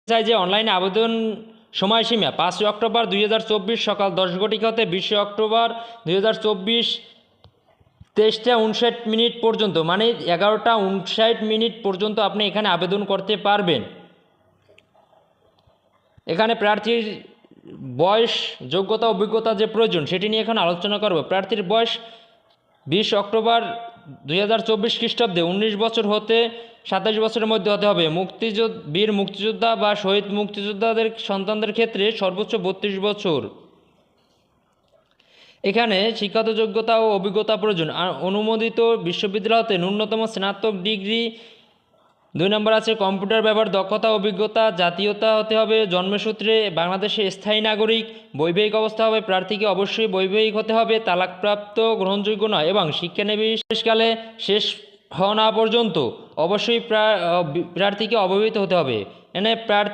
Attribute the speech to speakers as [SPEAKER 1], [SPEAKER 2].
[SPEAKER 1] চাই যে অনলাইনে আবেদন সময়সীমা 5 অক্টোবর 2024 সকাল 10 ঘটিকা হতে 20 অক্টোবর 2024 23:59 পর্যন্ত, মানে 11:59 পর্যন্ত আপনি এখানে আবেদন করতে পারবেন। এখানে প্রার্থীর বয়স, যোগ্যতা, অভিজ্ঞতা যে প্রয়োজন সেটি নিয়ে এখন আলোচনা করব। প্রার্থীর বয়স 20 অক্টোবর 2024 খ্রিস্টাব্দে 19 বছর হতে 27 বছরের মধ্যে হতে হবে। বীর মুক্তিযোদ্ধা বা শহীদ মুক্তিযোদ্ধাদের সন্তানদের ক্ষেত্রে সর্বোচ্চ 32 বছর। এখানে শিক্ষাগত যোগ্যতা ও অভিজ্ঞতা প্রয়োজন। অনুমোদিত বিশ্ববিদ্যালয় হতে ন্যূনতম স্নাতক ডিগ্রি। 2 নম্বর আছে কম্পিউটার ব্যবহার দক্ষতা অভিজ্ঞতা। জাতীয়তা হতে হবে জন্মসূত্রে বাংলাদেশের স্থায়ী নাগরিক। বৈবাহিক অবস্থা হবে প্রার্থীকে অবশ্যই বৈবাহিক হতে হবে, তালাকপ্রাপ্ত গ্রহণযোগ্য নয় এবং শিক্ষানবিশকালে শেষ হওয়া না পর্যন্ত অবশ্যই প্রার্থীকে অবহিত হতে হবে। এখানে প্রার্থী